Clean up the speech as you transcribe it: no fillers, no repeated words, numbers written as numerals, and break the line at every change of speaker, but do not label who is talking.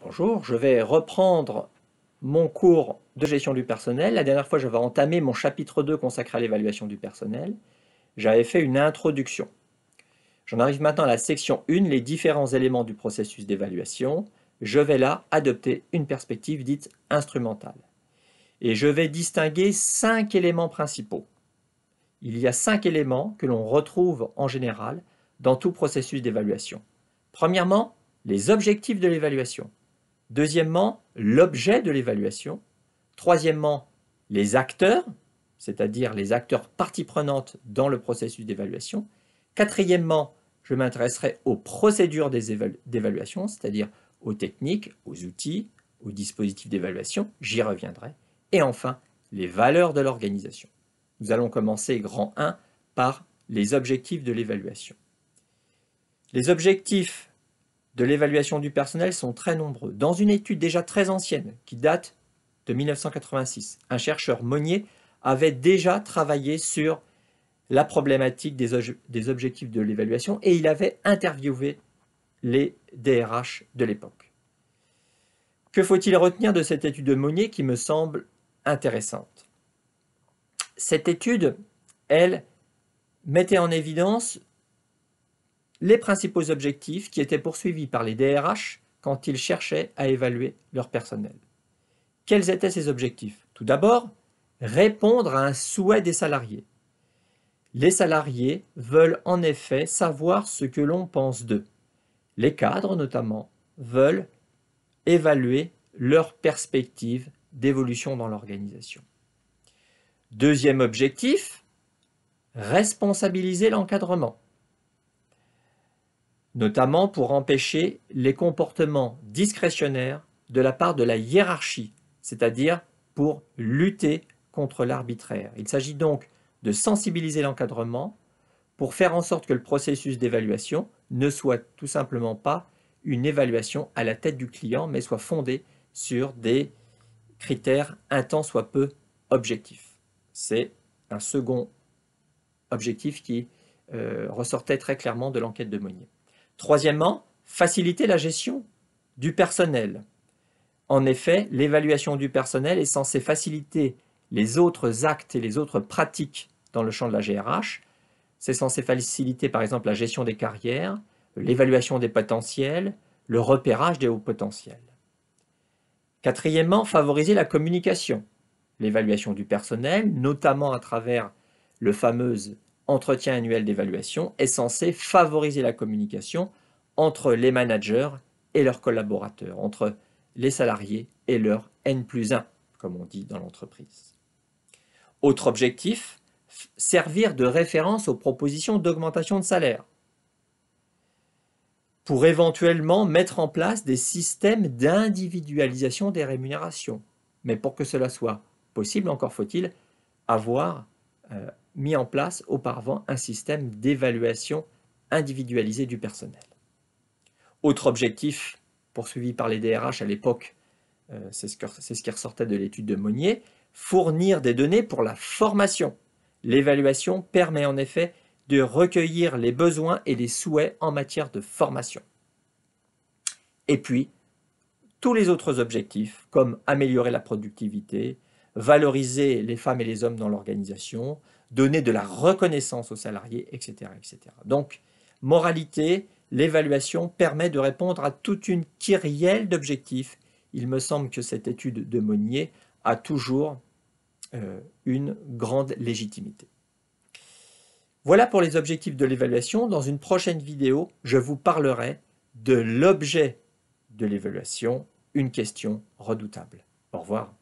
Bonjour, je vais reprendre mon cours de gestion du personnel. La dernière fois, j'avais entamé mon chapitre 2 consacré à l'évaluation du personnel. J'avais fait une introduction. J'en arrive maintenant à la section 1, les différents éléments du processus d'évaluation. Je vais là adopter une perspective dite instrumentale. Et je vais distinguer 5 éléments principaux. Il y a 5 éléments que l'on retrouve en général dans tout processus d'évaluation. Premièrement, les objectifs de l'évaluation. Deuxièmement, l'objet de l'évaluation. Troisièmement, les acteurs, c'est-à-dire les acteurs parties prenantes dans le processus d'évaluation. Quatrièmement, je m'intéresserai aux procédures d'évaluation, c'est-à-dire aux techniques, aux outils, aux dispositifs d'évaluation, j'y reviendrai. Et enfin, les valeurs de l'organisation. Nous allons commencer grand 1 par les objectifs de l'évaluation. Les objectifs de l'évaluation du personnel sont très nombreux. Dans une étude déjà très ancienne, qui date de 1986, un chercheur Monnier avait déjà travaillé sur la problématique des objectifs de l'évaluation et il avait interviewé les DRH de l'époque. Que faut-il retenir de cette étude de Monnier qui me semble intéressante? Cette étude, elle, mettait en évidence les principaux objectifs qui étaient poursuivis par les DRH quand ils cherchaient à évaluer leur personnel. Quels étaient ces objectifs? Tout d'abord, répondre à un souhait des salariés. Les salariés veulent en effet savoir ce que l'on pense d'eux. Les cadres, notamment, veulent évaluer leur perspective d'évolution dans l'organisation. Deuxième objectif, responsabiliser l'encadrement, notamment pour empêcher les comportements discrétionnaires de la part de la hiérarchie, c'est-à-dire pour lutter contre l'arbitraire. Il s'agit donc de sensibiliser l'encadrement pour faire en sorte que le processus d'évaluation ne soit tout simplement pas une évaluation à la tête du client, mais soit fondée sur des critères un tant soit peu objectifs. C'est un second objectif qui ressortait très clairement de l'enquête de Monnier. Troisièmement, faciliter la gestion du personnel. En effet, l'évaluation du personnel est censée faciliter les autres actes et les autres pratiques dans le champ de la GRH. C'est censé faciliter par exemple la gestion des carrières, l'évaluation des potentiels, le repérage des hauts potentiels. Quatrièmement, favoriser la communication. L'évaluation du personnel, notamment à travers le fameux entretien annuel d'évaluation, est censé favoriser la communication entre les managers et leurs collaborateurs, entre les salariés et leur N+1, comme on dit dans l'entreprise. Autre objectif, servir de référence aux propositions d'augmentation de salaire, pour éventuellement mettre en place des systèmes d'individualisation des rémunérations. Mais pour que cela soit possible, encore faut-il avoir mis en place auparavant un système d'évaluation individualisé du personnel. Autre objectif poursuivi par les DRH à l'époque, c'est ce qui ressortait de l'étude de Monnier, fournir des données pour la formation. L'évaluation permet en effet de recueillir les besoins et les souhaits en matière de formation. Et puis, tous les autres objectifs, comme améliorer la productivité, valoriser les femmes et les hommes dans l'organisation, donner de la reconnaissance aux salariés, etc., etc. Donc, moralité, l'évaluation permet de répondre à toute une kyrielle d'objectifs. Il me semble que cette étude de Monnier a toujours une grande légitimité. Voilà pour les objectifs de l'évaluation. Dans une prochaine vidéo, je vous parlerai de l'objet de l'évaluation, une question redoutable. Au revoir.